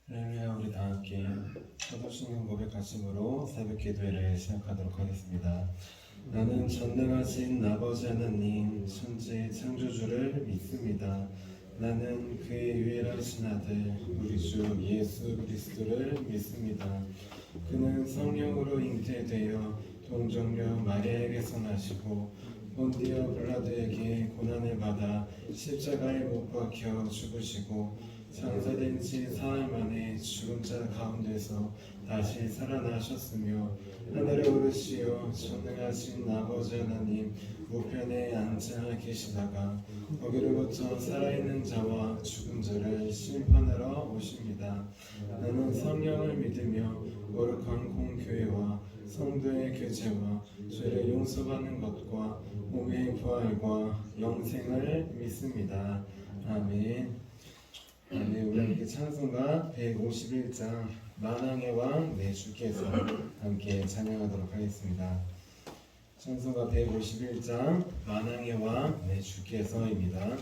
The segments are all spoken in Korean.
할렐루야. 우리 다 함께 서도신경 고백하심으로 새벽 기도회를 시작하도록 하겠습니다. 나는 전능하신 아버지 하나님 천지 창조주를 믿습니다. 나는 그의 유일하신 아들 우리 주 예수 그리스도를 믿습니다. 그는 성령으로 잉태되어 동정녀 마리아에게서 나시고 본디오 빌라도에게 고난을 받아 십자가에 못 박혀 죽으시고 장사된 지 사흘 만에 죽은 자 가운데서 다시 살아나셨으며 하늘에 오르시어 전능하신 아버지 하나님 우편에 앉아 계시다가 거기로부터 살아있는 자와 죽은 자를 심판하러 오십니다. 나는 성령을 믿으며 거룩한 공교회와 성도의 교제와 죄를 용서받는 것과 몸의 부활과 영생을 믿습니다. 아멘. 네, 우리 함께 찬송가 151장 만왕의 왕 내 주께서 함께 찬양하도록 하겠습니다. 찬송가 151장 만왕의 왕 내 주께서입니다.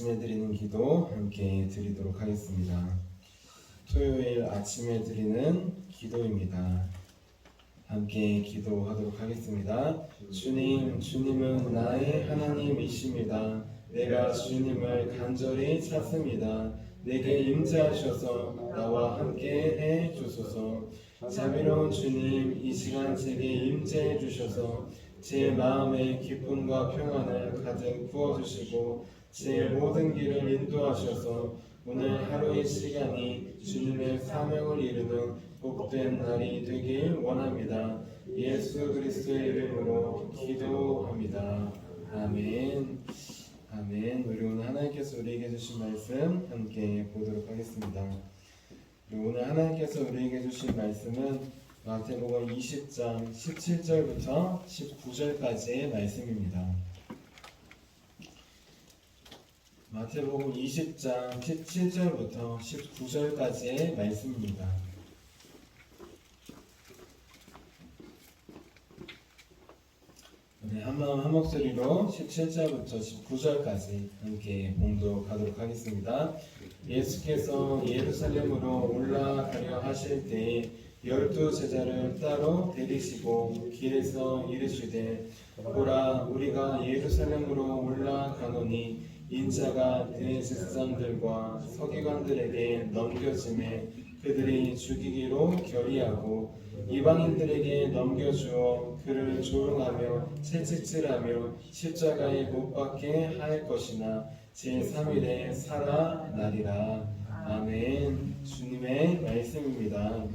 아침에 드리는 기도 함께 드리도록 하겠습니다. 토요일 아침에 드리는 기도입니다. 함께 기도하도록 하겠습니다. 주님, 주님은 나의 하나님이십니다. 내가 주님을 간절히 찾습니다. 내게 임재하셔서 나와 함께 해 주소서. 자비로운 주님, 이 시간 제게 임재해 주셔서 제 마음에 기쁨과 평안을 가득 부어주시고 제 모든 길을 인도하셔서 오늘 하루의 시간이 주님의 사명을 이루는 복된 날이 되길 원합니다. 예수 그리스도의 이름으로 기도합니다. 아멘. 아멘. 우리 오늘 하나님께서 우리에게 주신 말씀 함께 보도록 하겠습니다. 오늘 하나님께서 우리에게 주신 말씀은 마태복음 20장 17절부터 19절까지의 말씀입니다. 마태복음 20장 17절부터 19절까지의 말씀입니다. 네, 한마음 한목소리로 17절부터 19절까지 함께 봉독하도록 하겠습니다. 예수께서 예루살렘으로 올라가려 하실 때에 12 제자를 따로 데리시고 길에서 이르시되 보라 우리가 예루살렘으로 올라가노니 인자가 대제사장들과 서기관들에게 넘겨짐에 그들이 죽이기로 결의하고 이방인들에게 넘겨주어 그를 조롱하며 채찍질하며 십자가에 못 박게 할 것이나 제3일에 살아나리라. 아멘. 주님의 말씀입니다.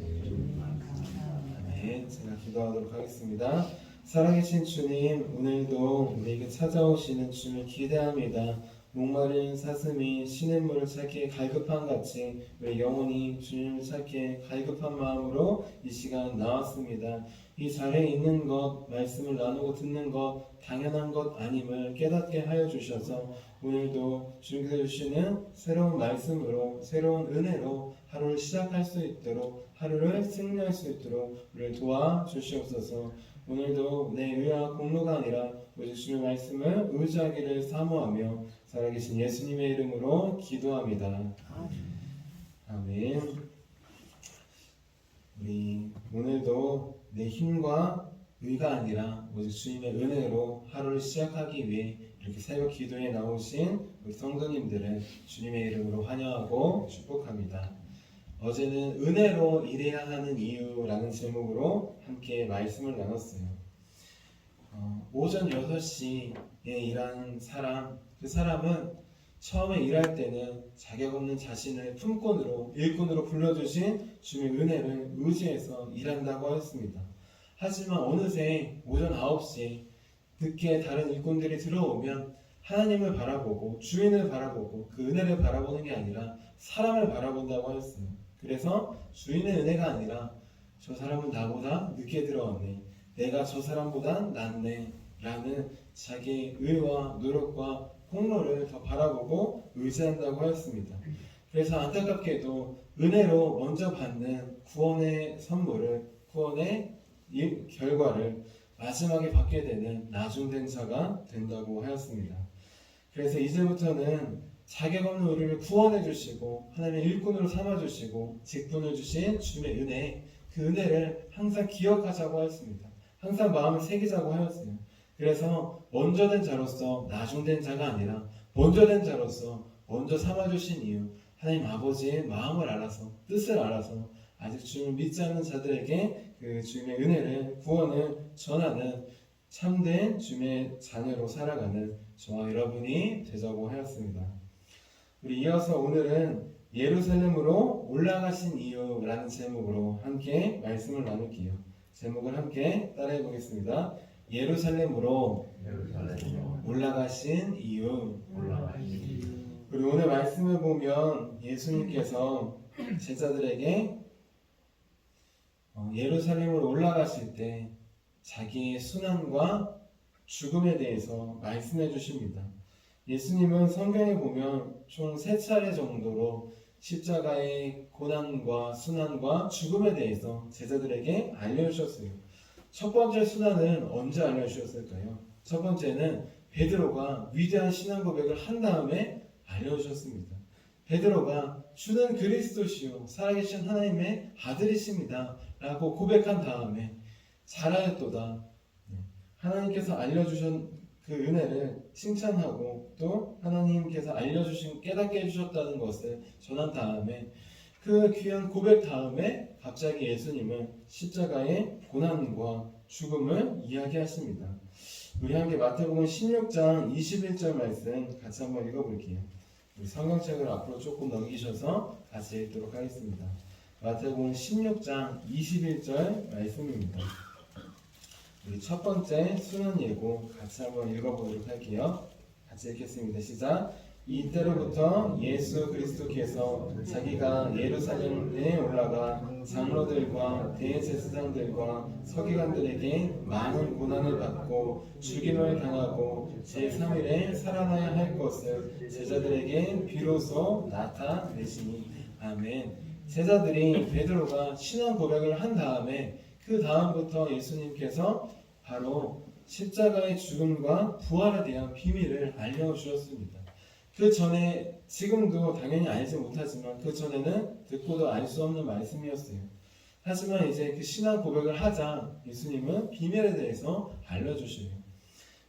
아멘. 제가 기도하도록 하겠습니다. 살아계신 주님, 오늘도 우리에게 찾아오시는 주님을 기대합니다. 목마른 사슴이 시냇물을 찾기에 갈급한 같이 우리 영혼이 주님을 찾기에 갈급한 마음으로 이 시간 나왔습니다. 이 자리에 있는 것, 말씀을 나누고 듣는 것 당연한 것 아님을 깨닫게 하여 주셔서 오늘도 주님께서 주시는 새로운 말씀으로 새로운 은혜로 하루를 시작할 수 있도록 하루를 승리할 수 있도록 우리를 도와주시옵소서. 오늘도 내 의와 공로가 아니라 오직 주님의 말씀을 의지하기를 사모하며 살아계신 예수님의 이름으로 기도합니다. 아멘. 우리 오늘도 내 힘과 의가 아니라 오직 주님의 은혜로 하루를 시작하기 위해 이렇게 새벽 기도에 나오신 우리 성도님들을 주님의 이름으로 환영하고 축복합니다. 어제는 은혜로 일해야 하는 이유라는 제목으로 함께 말씀을 나눴어요. 오전 6시에 일하는 사람, 그 사람은 처음에 일할 때는 자격 없는 자신을 품꾼으로, 일꾼으로 불러주신 주님의 은혜를 의지해서 일한다고 하였습니다. 하지만 어느새 오전 9시에 늦게 다른 일꾼들이 들어오면 하나님을 바라보고 주인을 바라보고 그 은혜를 바라보는 게 아니라 사람을 바라본다고 하였어요. 그래서 주인의 은혜가 아니라 저 사람은 나보다 늦게 들어왔네, 내가 저 사람보다 낫네 라는 자기의 의와 노력과 공로를 더 바라보고 의지한다고 하였습니다. 그래서 안타깝게도 은혜로 먼저 받는 구원의 선물을, 구원의 결과를 마지막에 받게 되는 나중된 자가 된다고 하였습니다. 그래서 이제부터는 자격 없는 우리를 구원해 주시고 하나님의 일꾼으로 삼아 주시고 직분을 주신 주님의 은혜, 그 은혜를 항상 기억하자고 하였습니다. 항상 마음을 새기자고 하였어요. 그래서 먼저 된 자로서 나중된 자가 아니라 먼저 된 자로서 먼저 삼아 주신 이유, 하나님 아버지의 마음을 알아서, 뜻을 알아서 아직 주님을 믿지 않는 자들에게 그 주님의 은혜를, 구원을 전하는 참된 주님의 자녀로 살아가는 저와 여러분이 되자고 하였습니다. 우리 이어서 오늘은 예루살렘으로 올라가신 이유라는 제목으로 함께 말씀을 나눌게요. 제목을 함께 따라해 보겠습니다. 예루살렘으로 올라가신 이유. 우리 오늘 말씀을 보면 예수님께서 제자들에게 예루살렘으로 올라가실 때 자기의 순환과 죽음에 대해서 말씀해 주십니다. 예수님은 성경에 보면 총 3차례 정도로 십자가의 고난과 순환과 죽음에 대해서 제자들에게 알려주셨어요. 첫 번째 순환은 언제 알려주셨을까요? 첫 번째는 베드로가 위대한 신앙 고백을 한 다음에 알려주셨습니다. 베드로가 주는 그리스도시요 살아계신 하나님의 아들이십니다 라고 고백한 다음에 잘하였도다, 하나님께서 알려주신 그 은혜를 칭찬하고 또 하나님께서 알려주신, 깨닫게 해주셨다는 것을 전한 다음에 그 귀한 고백 다음에 갑자기 예수님은 십자가의 고난과 죽음을 이야기하십니다. 우리 함께 마태복음 16장 21절 말씀 같이 한번 읽어볼게요. 우리 성경책을 앞으로 조금 넘기셔서 같이 읽도록 하겠습니다. 마태복음 16장 21절 말씀입니다. 우리 첫 번째 순환 예고 같이 한번 읽어보도록 할게요. 같이 읽겠습니다. 시작. 이때로부터 예수 그리스도께서 자기가 예루살렘에 올라가 장로들과 대제사장들과 서기관들에게 많은 고난을 받고 죽임을 당하고 제3일에 살아나야 할 것을 제자들에게 비로소 나타내시니. 아멘. 제자들이 베드로가 신앙 고백을 한 다음에 그 다음부터 예수님께서 바로 십자가의 죽음과 부활에 대한 비밀을 알려주셨습니다. 그 전에 지금도 당연히 알지 못하지만 그 전에는 듣고도 알 수 없는 말씀이었어요. 하지만 이제 그 신앙 고백을 하자 예수님은 비밀에 대해서 알려주셔요.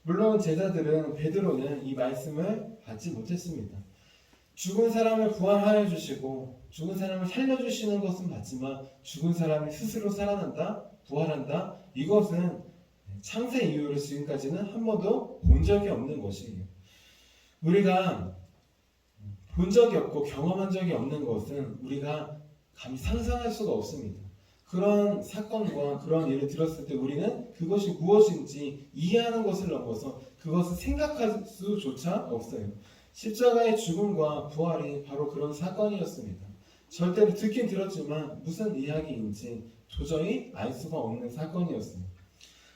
물론 제자들은 베드로는 이 말씀을 받지 못했습니다. 죽은 사람을 부활하여 주시고 죽은 사람을 살려주시는 것은 맞지만 죽은 사람이 스스로 살아난다, 부활한다, 이것은 창세 이후로 지금까지는 한 번도 본 적이 없는 것이에요. 우리가 본 적이 없고 경험한 적이 없는 것은 우리가 감히 상상할 수가 없습니다. 그런 사건과 그런 일을 들었을 때 우리는 그것이 무엇인지 이해하는 것을 넘어서 그것을 생각할 수조차 없어요. 십자가의 죽음과 부활이 바로 그런 사건이었습니다. 절대로 듣긴 들었지만 무슨 이야기인지 도저히 알 수가 없는 사건이었어요.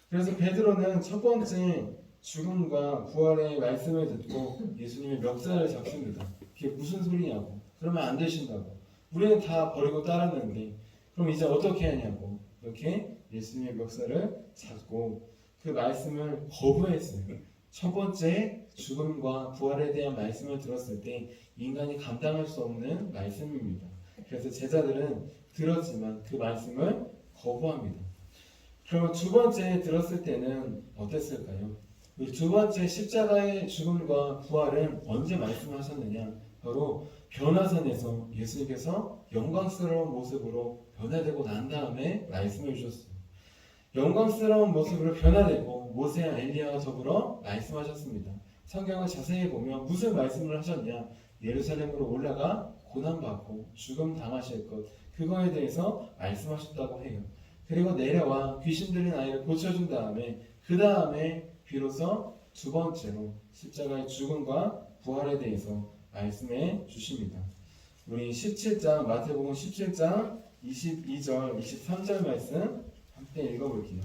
그래서 베드로는 첫 번째 죽음과 부활의 말씀을 듣고 예수님의 멱살을 잡습니다. 그게 무슨 소리냐고. 그러면 안 되신다고. 우리는 다 버리고 따랐는데 그럼 이제 어떻게 하냐고. 이렇게 예수님의 멱살을 잡고 그 말씀을 거부했어요. 첫 번째 죽음과 부활에 대한 말씀을 들었을 때 인간이 감당할 수 없는 말씀입니다. 그래서 제자들은 들었지만 그 말씀을 거부합니다. 그럼 두 번째 들었을 때는 어땠을까요? 우리 두 번째 십자가의 죽음과 부활은 언제 말씀하셨느냐? 바로 변화산에서 예수님께서 영광스러운 모습으로 변화되고 난 다음에 말씀을 주셨어요. 영광스러운 모습으로 변화되고 모세와 엘리야와 더불어 말씀하셨습니다. 성경을 자세히 보면 무슨 말씀을 하셨냐? 예루살렘으로 올라가 고난받고 죽음 당하실 것, 그거에 대해서 말씀하셨다고 해요. 그리고 내려와 귀신 들린 아이를 고쳐준 다음에 그 다음에 비로소 두 번째로 십자가의 죽음과 부활에 대해서 말씀해 주십니다. 우리 17장 마태복음 17장 22절 23절 말씀 함께 읽어볼게요.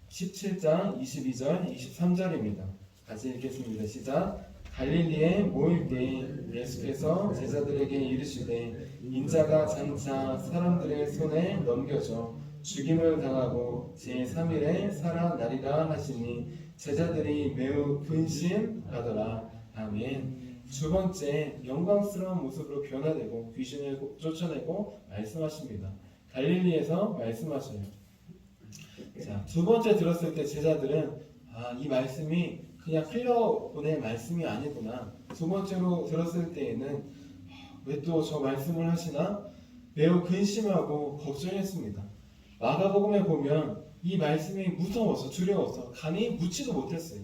17장 22절 23절입니다. 같이 읽겠습니다. 시작. 갈릴리에 모일 때 예수께서 제자들에게 이르시되 인자가 장차 사람들의 손에 넘겨져 죽임을 당하고 제3일에 살아나리라 하시니 제자들이 매우 근심하더라. 아멘. 두 번째, 영광스러운 모습으로 변화되고 귀신을 쫓아내고 말씀하십니다. 갈릴리에서 말씀하셔요. 자, 두 번째 들었을 때 제자들은 이 말씀이 그냥 흘려보낼 말씀이 아니구나. 두 번째로 들었을 때에는 왜 또 저 말씀을 하시나? 매우 근심하고 걱정했습니다. 마가복음에 보면 이 말씀이 무서워서 두려워서 감히 묻지도 못했어요.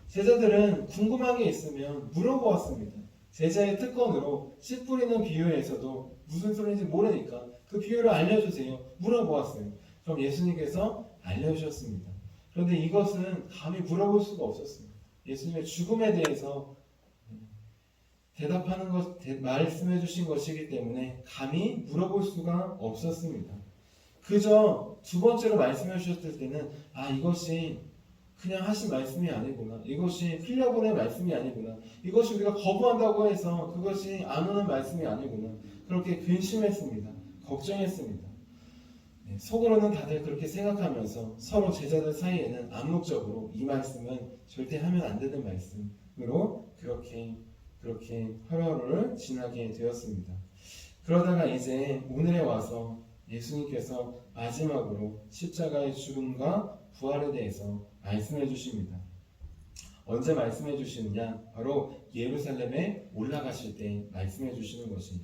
제자들은 궁금한 게 있으면 물어보았습니다. 제자의 특권으로 씨 뿌리는 비유에서도 무슨 소리인지 모르니까 그 비유를 알려주세요. 물어보았어요. 그럼 예수님께서 알려주셨습니다. 그런데 이것은 감히 물어볼 수가 없었어요. 예수님의 죽음에 대해서 대답하는 것, 말씀해 주신 것이기 때문에 감히 물어볼 수가 없었습니다. 그저 두 번째로 말씀해 주셨을 때는 이것이 그냥 하신 말씀이 아니구나. 이것이 흘려보낸 말씀이 아니구나. 이것이 우리가 거부한다고 해서 그것이 안 오는 말씀이 아니구나. 그렇게 근심했습니다. 걱정했습니다. 속으로는 다들 그렇게 생각하면서 서로 제자들 사이에는 암묵적으로 이 말씀은 절대 하면 안 되는 말씀으로 그렇게 하루하루를 지나게 되었습니다. 그러다가 이제 오늘에 와서 예수님께서 마지막으로 십자가의 죽음과 부활에 대해서 말씀해 주십니다. 언제 말씀해 주시느냐? 바로 예루살렘에 올라가실 때 말씀해 주시는 것이에요.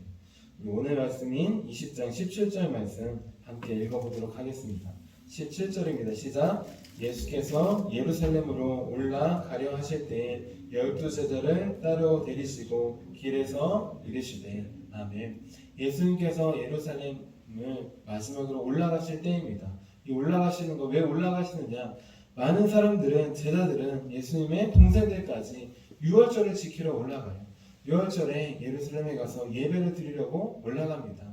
오늘 말씀인 20장 17절 말씀 함께 읽어보도록 하겠습니다. 17절입니다. 시작. 예수께서 예루살렘으로 올라가려 하실 때 12제자를 따로 데리시고 길에서 이르시되. 아멘. 예수님께서 예루살렘을 마지막으로 올라가실 때입니다. 이 올라가시는 거 왜 올라가시느냐? 많은 사람들은, 제자들은 예수님의 동생들까지 유월절을 지키러 올라가요. 유월절에 예루살렘에 가서 예배를 드리려고 올라갑니다.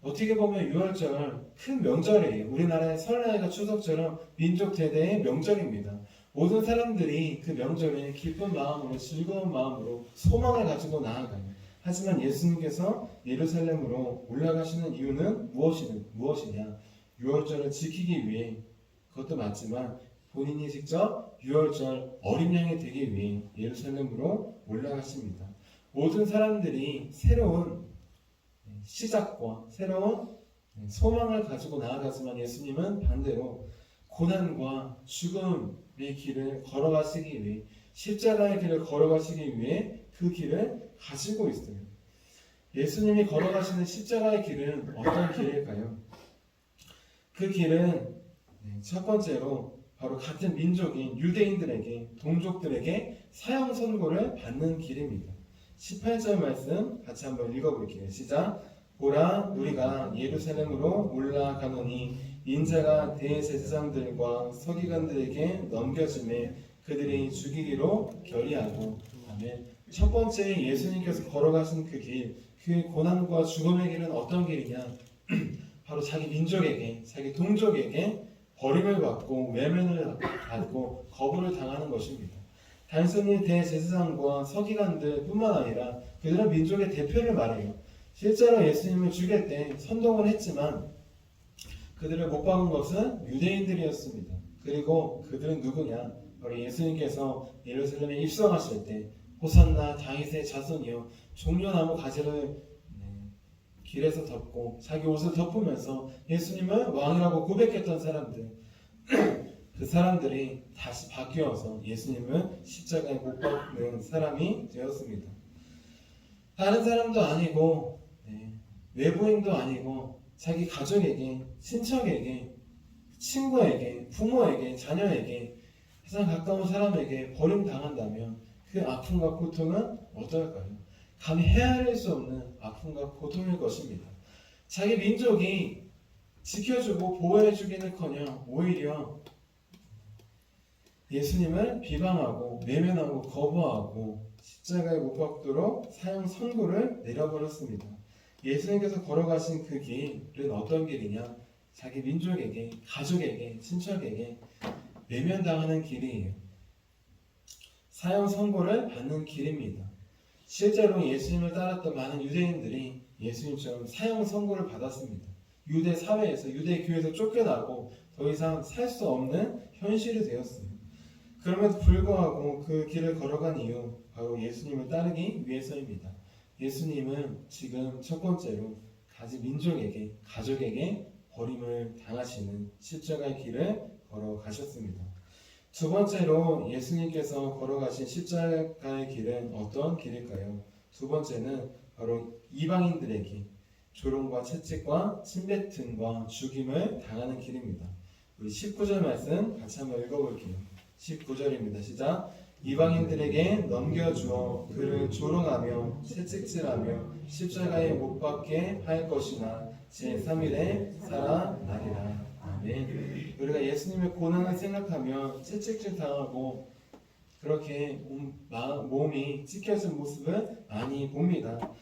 어떻게 보면 유월절 큰 명절이에요. 우리나라의 설날과 추석처럼 민족 대대의 명절입니다. 모든 사람들이 그 명절에 기쁜 마음으로 즐거운 마음으로 소망을 가지고 나아가요. 하지만 예수님께서 예루살렘으로 올라가시는 이유는 무엇이냐? 유월절을 지키기 위해, 그것도 맞지만 본인이 직접 유월절 어린 양이 되기 위해 예루살렘으로 올라가십니다. 모든 사람들이 새로운 시작과 새로운 소망을 가지고 나아가지만 예수님은 반대로 고난과 죽음의 길을 걸어가시기 위해, 십자가의 길을 걸어가시기 위해 그 길을 가지고 있어요. 예수님이 걸어가시는 십자가의 길은 어떤 길일까요? 그 길은 첫 번째로 바로 같은 민족인 유대인들에게, 동족들에게 사형 선고를 받는 길입니다. 18절 말씀 같이 한번 읽어볼게요. 시작. 보라, 우리가 예루살렘으로 올라가노니 인자가 대제사장들과 서기관들에게 넘겨짐에 그들이 죽이기로 결의하고. 아멘. 첫 번째 예수님께서 걸어가신 그 길, 그 고난과 죽음의 길은 어떤 길이냐? 바로 자기 민족에게, 자기 동족에게 버림을 받고 외면을 받고 거부를 당하는 것입니다. 단순히 대제사장과 서기관들 뿐만 아니라 그들은 민족의 대표를 말해요. 실제로 예수님을 죽일 때 선동을 했지만 그들을 못 박은 것은 유대인들이었습니다. 그리고 그들은 누구냐? 바로 예수님께서 예루살렘에 입성하실 때 호산나 다윗의 자손이여, 종려나무 가지를 길에서 덮고 자기 옷을 덮으면서 예수님을 왕이라고 고백했던 사람들, 그 사람들이 다시 바뀌어서 예수님을 십자가에 못 박는 사람이 되었습니다. 다른 사람도 아니고 외부인도 아니고 자기 가족에게, 친척에게, 친구에게, 부모에게, 자녀에게, 가장 가까운 사람에게 버림당한다면 그 아픔과 고통은 어떨까요? 감히 헤아릴 수 없는 아픔과 고통일 것입니다. 자기 민족이 지켜주고 보호해주기는커녕 오히려 예수님을 비방하고 외면하고 거부하고 십자가에 못 박도록 사형 선고를 내려버렸습니다. 예수님께서 걸어가신 그 길은 어떤 길이냐? 자기 민족에게, 가족에게, 친척에게 외면당하는 길이에요. 사형 선고를 받는 길입니다. 실제로 예수님을 따랐던 많은 유대인들이 예수님처럼 사형 선고를 받았습니다. 유대 사회에서, 유대 교회에서 쫓겨나고 더 이상 살 수 없는 현실이 되었어요. 그럼에도 불구하고 그 길을 걸어간 이유, 바로 예수님을 따르기 위해서입니다. 예수님은 지금 첫 번째로 가진 민족에게, 가족에게 버림을 당하시는 십자가의 길을 걸어가셨습니다. 두 번째로 예수님께서 걸어가신 십자가의 길은 어떤 길일까요? 두 번째는 바로 이방인들에게 조롱과 채찍과 침뱉음과 죽임을 당하는 길입니다. 우리 19절 말씀 같이 한번 읽어볼게요. 19절입니다. 시작. 이방인들에게 넘겨주어 그를 조롱하며 채찍질하며 십자가에 못 박게 할 것이나 제3일에 살아나리라. 아멘. 우리가 예수님의 고난을 생각하면 채찍질 당하고 그렇게 몸이 찢겨진 모습을 많이 봅니다.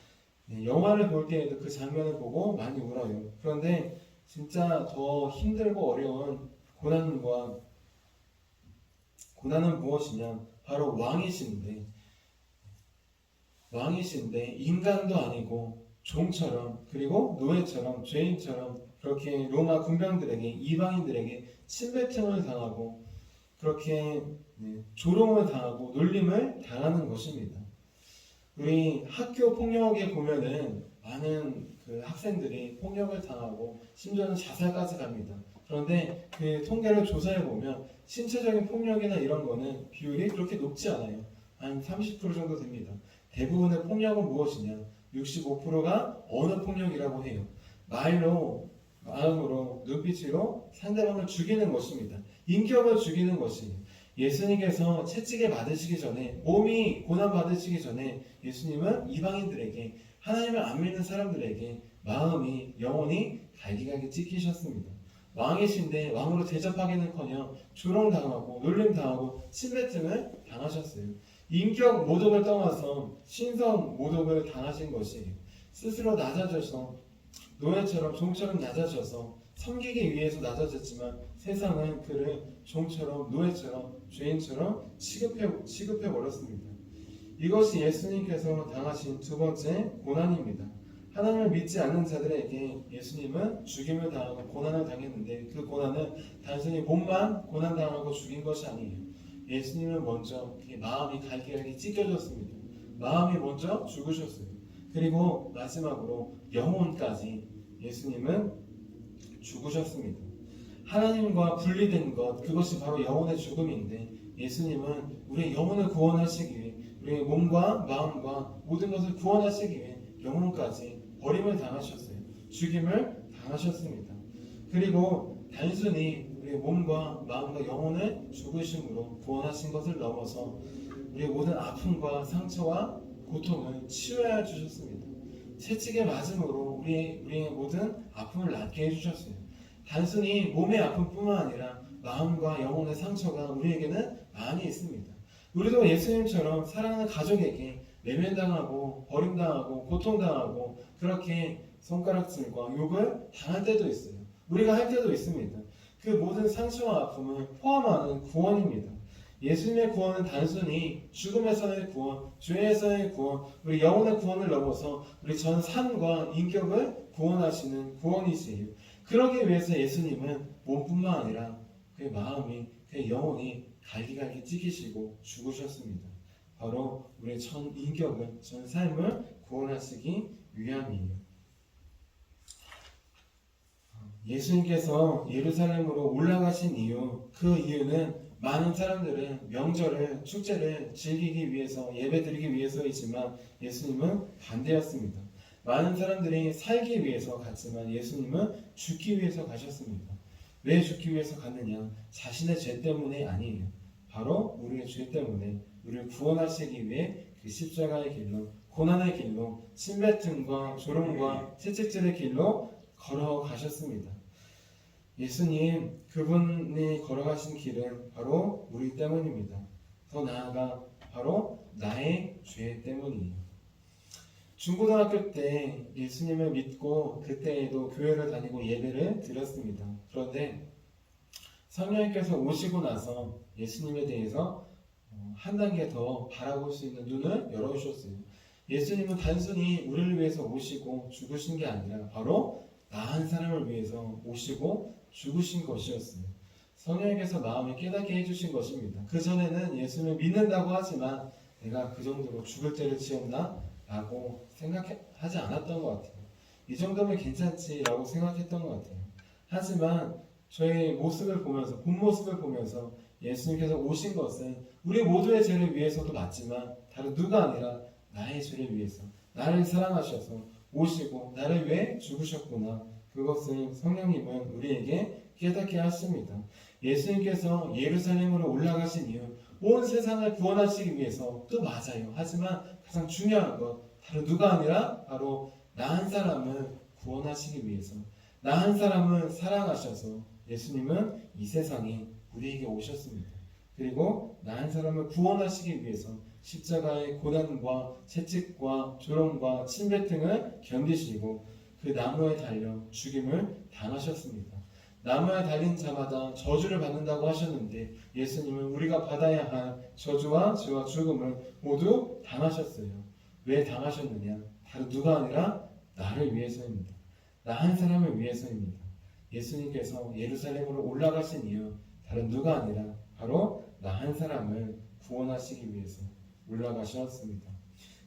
영화를 볼 때에도 그 장면을 보고 많이 울어요. 그런데 진짜 더 힘들고 어려운 고난은 무엇이냐? 바로 왕이신데 인간도 아니고 종처럼, 그리고 노예처럼, 죄인처럼 그렇게 로마 군병들에게, 이방인들에게 침뱉음을 당하고 그렇게 조롱을 당하고 놀림을 당하는 것입니다. 우리 학교 폭력에 보면은 많은 그 학생들이 폭력을 당하고 심지어는 자살까지 갑니다. 그런데 그 통계를 조사해 보면 신체적인 폭력이나 이런 거는 비율이 그렇게 높지 않아요. 한 30% 정도 됩니다. 대부분의 폭력은 무엇이냐? 65%가 언어 폭력이라고 해요. 말로, 마음으로, 눈빛으로 상대방을 죽이는 것입니다. 인격을 죽이는 것이에요. 예수님께서 채찍에 맞으시기 전에, 몸이 고난 받으시기 전에 예수님은 이방인들에게, 하나님을 안 믿는 사람들에게 마음이, 영혼이 갈기갈기 찢기셨습니다. 왕이신데 왕으로 대접하기는커녕 조롱당하고 놀림당하고 침뱉음을 당하셨어요. 인격 모독을 떠나서 신성 모독을 당하신 것이에요. 스스로 낮아져서 노예처럼 종처럼 낮아져서 섬기기 위해서 낮아졌지만 세상은 그를 종처럼 노예처럼 죄인처럼 취급해 버렸습니다. 이것이 예수님께서 당하신 두 번째 고난입니다. 하나님을 믿지 않는 자들에게 예수님은 죽임을 당하고 고난을 당했는데 그 고난은 단순히 몸만 고난당하고 죽인 것이 아니에요. 예수님은 먼저 마음이 갈기갈기 찢겨졌습니다. 마음이 먼저 죽으셨어요. 그리고 마지막으로 영혼까지 예수님은 죽으셨습니다. 하나님과 분리된 것, 그것이 바로 영혼의 죽음인데 예수님은 우리의 영혼을 구원하시기 위해 우리의 몸과 마음과 모든 것을 구원하시기 위해 영혼까지 버림을 당하셨어요. 죽임을 당하셨습니다. 그리고 단순히 우리의 몸과 마음과 영혼을 죽으심으로 구원하신 것을 넘어서 우리의 모든 아픔과 상처와 고통을 치유하여 주셨습니다. 채찍에 맞음으로 우리의 모든 아픔을 낫게 해주셨어요. 단순히 몸의 아픔뿐만 아니라 마음과 영혼의 상처가 우리에게는 많이 있습니다. 우리도 예수님처럼 사랑하는 가족에게 외면당하고 버림당하고 고통당하고 그렇게 손가락질과 욕을 당할 때도 있어요. 우리가 할 때도 있습니다. 그 모든 상처와 아픔을 포함하는 구원입니다. 예수님의 구원은 단순히 죽음에서의 구원, 죄에서의 구원, 우리 영혼의 구원을 넘어서 우리 전 삶과 인격을 구원하시는 구원이시에요. 그러기 위해서 예수님은 몸뿐만 아니라 그의 마음이, 그의 영혼이 갈기갈기 찢기시고 죽으셨습니다. 바로 우리의 전 인격을, 전 삶을 구원하시기 위함이에요. 예수님께서 예루살렘으로 올라가신 이유, 그 이유는 많은 사람들은 명절을, 축제를 즐기기 위해서, 예배드리기 위해서이지만 예수님은 반대였습니다. 많은 사람들이 살기 위해서 갔지만 예수님은 죽기 위해서 가셨습니다. 왜 죽기 위해서 갔느냐? 자신의 죄 때문에 아니에요. 바로 우리의 죄 때문에 우리를 구원하시기 위해 그 십자가의 길로, 고난의 길로, 침뱉음과 조롱과 채찍질의 길로 걸어가셨습니다. 예수님, 그분이 걸어가신 길은 바로 우리 때문입니다. 더 나아가 바로 나의 죄 때문이에요. 중고등학교 때 예수님을 믿고 그때에도 교회를 다니고 예배를 드렸습니다. 그런데 성령님께서 오시고 나서 예수님에 대해서 한 단계 더 바라볼 수 있는 눈을 열어주셨어요. 예수님은 단순히 우리를 위해서 오시고 죽으신 게 아니라 바로 나 한 사람을 위해서 오시고 죽으신 것이었어요. 성령님께서 마음을 깨닫게 해주신 것입니다. 그전에는 예수님을 믿는다고 하지만 내가 그 정도로 죽을 죄를 지었나? 라고 생각하지 않았던 것 같아요. 이 정도면 괜찮지 라고 생각했던 것 같아요. 하지만 저의 모습을 보면서, 본 모습을 보면서 예수님께서 오신 것은 우리 모두의 죄를 위해서도 맞지만 다른 누가 아니라 나의 죄를 위해서, 나를 사랑하셔서 오시고 나를 위해 죽으셨구나. 그것을 성령님은 우리에게 깨닫게 하십니다. 예수님께서 예루살렘으로 올라가신 이유, 온 세상을 구원하시기 위해서 또 맞아요. 하지만 가장 중요한 것, 다른 누가 아니라 바로 나 한 사람을 구원하시기 위해서, 나 한 사람을 사랑하셔서 예수님은 이 세상에 우리에게 오셨습니다. 그리고 나 한 사람을 구원하시기 위해서 십자가의 고난과 채찍과 조롱과 침뱉음을 견디시고 그 나무에 달려 죽임을 당하셨습니다. 나무에 달린 자마다 저주를 받는다고 하셨는데 예수님은 우리가 받아야 할 저주와 죄와 죽음을 모두 당하셨어요. 왜 당하셨느냐? 다른 누가 아니라 나를 위해서입니다. 나 한 사람을 위해서입니다. 예수님께서 예루살렘으로 올라가신 이유, 다른 누가 아니라 바로 나 한 사람을 구원하시기 위해서 올라가셨습니다.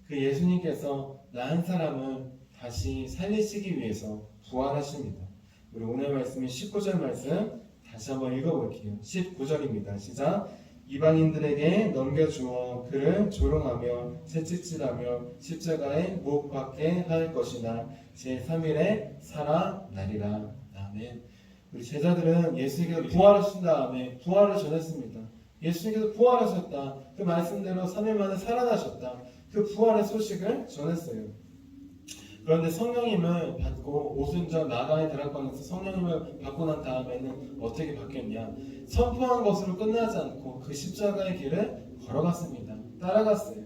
그 예수님께서 나 한 사람을 다시 살리시기 위해서 부활하십니다. 우리 오늘 말씀인 19절 말씀 다시 한번 읽어볼게요. 19절입니다. 시작. 이방인들에게 넘겨주어 그를 조롱하며 채찍질하며 십자가에 못 박게 할 것이나 제3일에 살아나리라. 아멘. 우리 제자들은 예수님께서 부활하신 다음에 부활을 전했습니다. 예수님께서 부활하셨다. 그 말씀대로 3일 만에 살아나셨다. 그 부활의 소식을 전했어요. 그런데 성령님을 받고 오순절 나가의 다락방에서 성령님을 받고 난 다음에는 어떻게 바뀌었냐? 선포한 것으로 끝나지 않고 그 십자가의 길을 걸어갔습니다. 따라갔어요.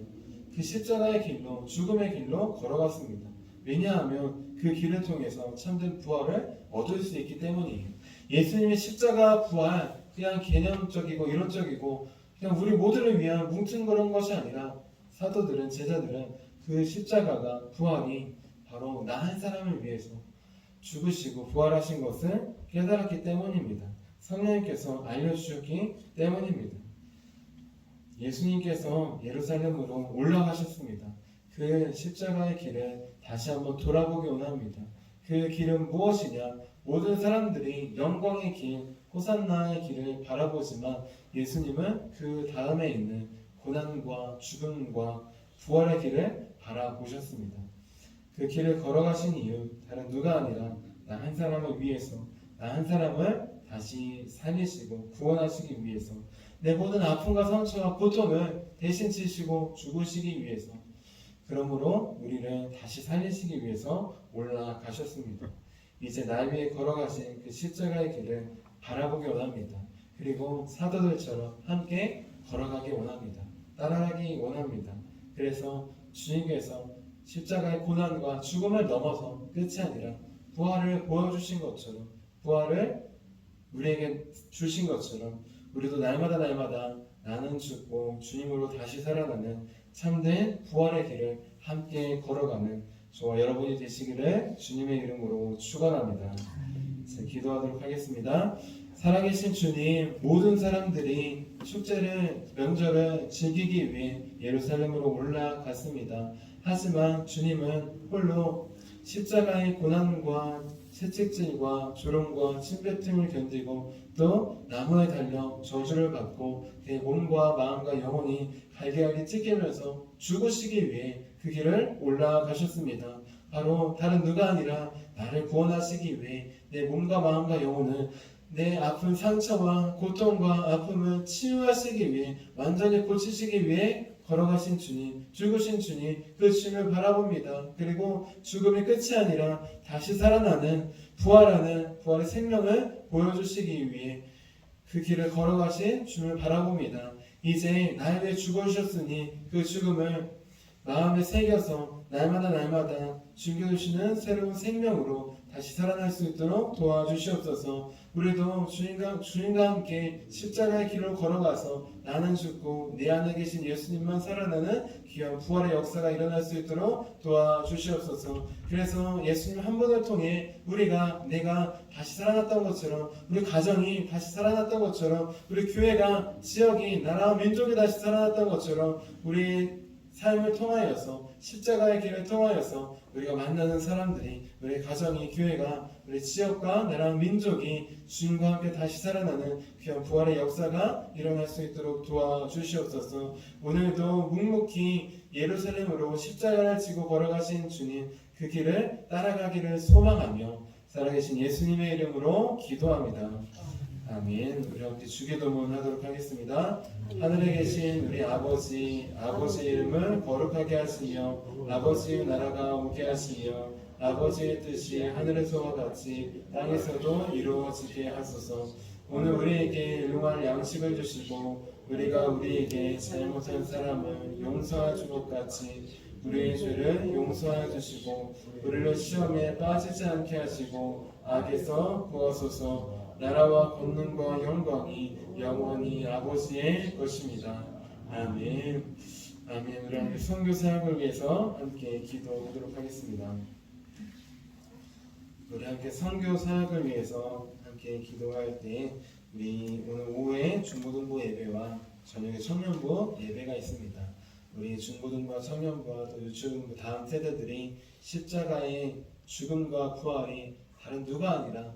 그 십자가의 길로, 죽음의 길로 걸어갔습니다. 왜냐하면 그 길을 통해서 참된 부활을 얻을 수 있기 때문이에요. 예수님의 십자가 부활 그냥 개념적이고 이론적이고 그냥 우리 모두를 위한 뭉뚱그런 것이 아니라 사도들은, 제자들은 그 십자가가, 부활이 바로 나 한 사람을 위해서 죽으시고 부활하신 것을 깨달았기 때문입니다. 성령님께서 알려주셨기 때문입니다. 예수님께서 예루살렘으로 올라가셨습니다. 그 십자가의 길을 다시 한번 돌아보기 원합니다. 그 길은 무엇이냐? 모든 사람들이 영광의 길, 호산나의 길을 바라보지만 예수님은 그 다음에 있는 고난과 죽음과 부활의 길을 바라보셨습니다. 그 길을 걸어가신 이유 다른 누가 아니라 나 한 사람을 위해서, 나 한 사람을 다시 살리시고 구원하시기 위해서, 내 모든 아픔과 상처와 고통을 대신 지시고 죽으시기 위해서, 그러므로 우리를 다시 살리시기 위해서 올라가셨습니다. 이제 날 위해 걸어가신 그 십자가의 길을 바라보기 원합니다. 그리고 사도들처럼 함께 걸어가기 원합니다. 따라가기 원합니다. 그래서 주님께서 십자가의 고난과 죽음을 넘어서 끝이 아니라 부활을 보여주신 것처럼, 부활을 우리에게 주신 것처럼 우리도 날마다 나는 죽고 주님으로 다시 살아나는 참된 부활의 길을 함께 걸어가는 저와 여러분이 되시기를 주님의 이름으로 축원합니다. 이제 기도하도록 하겠습니다. 살아계신 주님, 모든 사람들이 축제를, 명절을 즐기기 위해 예루살렘으로 올라갔습니다. 하지만 주님은 홀로 십자가의 고난과 채찍질과 조롱과 침뱉음을 견디고 또 나무에 달려 저주를 받고 내 몸과 마음과 영혼이 갈기갈기 찢기면서 죽으시기 위해 그 길을 올라가셨습니다. 바로 다른 누가 아니라 나를 구원하시기 위해 내 몸과 마음과 영혼을, 내 아픈 상처와 고통과 아픔을 치유하시기 위해, 완전히 고치시기 위해 걸어가신 주님, 죽으신 주님, 그 주님을 바라봅니다. 그리고 죽음이 끝이 아니라 다시 살아나는, 부활하는 부활의 생명을 보여주시기 위해 그 길을 걸어가신 주님을 바라봅니다. 이제 날 위해 죽어주셨으니 그 죽음을 마음에 새겨서 날마다 죽여주시는 새로운 생명으로 다시 살아날 수 있도록 도와주시옵소서. 우리도 주님과 함께 십자가의 길로 걸어가서 나는 죽고 내 안에 계신 예수님만 살아나는 귀한 부활의 역사가 일어날 수 있도록 도와주시옵소서. 그래서 예수님 한 분을 통해 내가 다시 살아났던 것처럼, 우리 가정이 다시 살아났던 것처럼, 우리 교회가, 지역이, 나라와 민족이 다시 살아났던 것처럼 우리 삶을 통하여서, 십자가의 길을 통하여서 우리가 만나는 사람들이, 우리 가정이, 교회가, 우리 지역과 나라 민족이 주님과 함께 다시 살아나는 귀한 부활의 역사가 일어날 수 있도록 도와주시옵소서. 오늘도 묵묵히 예루살렘으로 십자가를 지고 걸어가신 주님, 그 길을 따라가기를 소망하며 살아계신 예수님의 이름으로 기도합니다. 아멘. 우리 함께 주기도문 하도록 하겠습니다. 하늘에 계신 우리 아버지의 이름을 거룩하게 하시며 아버지의 나라가 오게 하시며 아버지의 뜻이 하늘에서와 같이 땅에서도 이루어지게 하소서. 오늘 우리에게 일용할 양식을 주시고 우리가 우리에게 잘못한 사람을 용서해 준 것 같이 우리의 죄를 용서하여 주시고 우리를 시험에 빠지지 않게 하시고 악에서 구하소서. 나라와 권능과 영광이 영원히 아버지의 것입니다. 아멘. 아멘. 우리 함께 선교 사역을 위해서 함께 기도하도록 하겠습니다. 우리 함께 선교 사역을 위해서 함께 기도할 때 우리 오늘 오후에 중고등부 예배와 저녁에 청년부 예배가 있습니다. 우리 중고등부와 청년부와 또 유초등부 다음 세대들이 십자가의 죽음과 부활이 다른 누가 아니라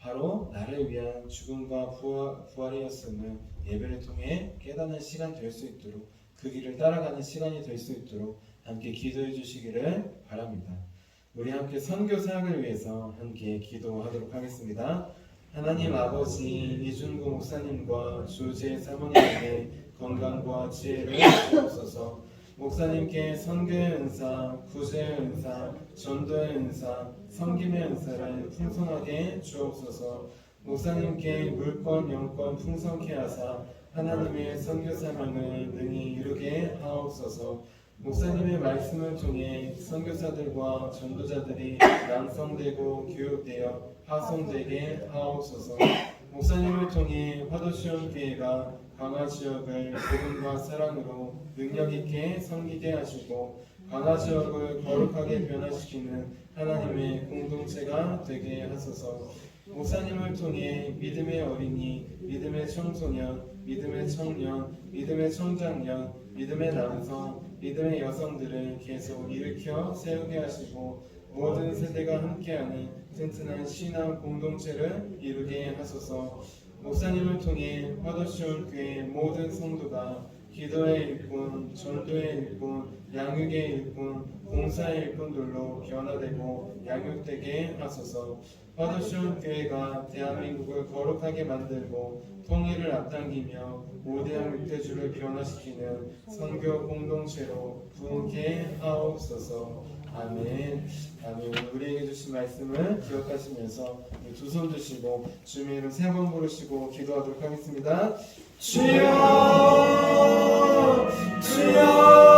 바로 나를 위한 죽음과 부활이었음을 예배를 통해 깨닫는 시간 될 수 있도록, 그 길을 따라가는 시간이 될 수 있도록 함께 기도해 주시기를 바랍니다. 우리 함께 선교 사역을 위해서 함께 기도하도록 하겠습니다. 하나님 아버지, 이준구 목사님과 조재 사모님에게 건강과 지혜를 주옵소서. 목사님께 선교의 은사, 구제의 은사, 전도의 은사, 섬김의 은사를 풍성하게 주옵소서. 목사님께 물권, 영권 풍성케 하사 하나님의 선교 사명을 능히 이루게 하옵소서. 목사님의 말씀을 통해 선교사들과 전도자들이 양성되고 교육되어 파송되게 하옵소서. 목사님을 통해 화도시온 교회가 강화 지역을 복음과 사랑으로 능력 있게 섬기게 하시고 강화 지역을 거룩하게 변화시키는 하나님의 공동체가 되게 하소서. 목사님을 통해 믿음의 어린이, 믿음의 청소년, 믿음의 청년, 믿음의 청장년, 믿음의 남성, 믿음의 여성들을 계속 일으켜 세우게 하시고 모든 세대가 함께하는 튼튼한 신앙 공동체를 이루게 하소서. 목사님을 통해 화도시온 교회 모든 성도가 기도의 일꾼, 전도의 일꾼, 양육의 일꾼, 봉사의 일꾼들로 변화되고 양육되게 하소서. 화도시온 교회가 대한민국을 거룩하게 만들고 통일을 앞당기며 모대한 육대주를 변화시키는 선교 공동체로 부흥케 하옵소서. 아멘. 아멘. 오늘 우리에게 주신 말씀을 기억하시면서 두 손 드시고 주님의 이름 세 번 부르시고 기도하도록 하겠습니다. 주여, 주여.